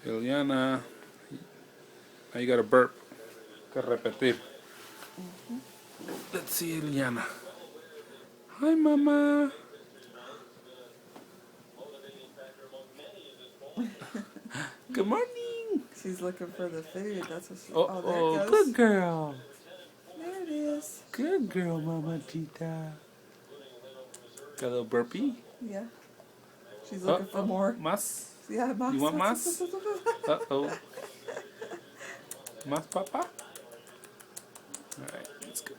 Ileana, now you gotta burp. Gotta repetir. Let's see Ileana. Hi, Mama. Good morning. She's looking for the food. That's what she. Oh, There it goes. good girl. There it is. Good girl, Mama Tita. Got a little burpee. Yeah. She's looking for more. Mas? Yeah, mas. You want mas? Uh-oh. Mas, Papa? Alright, let's go.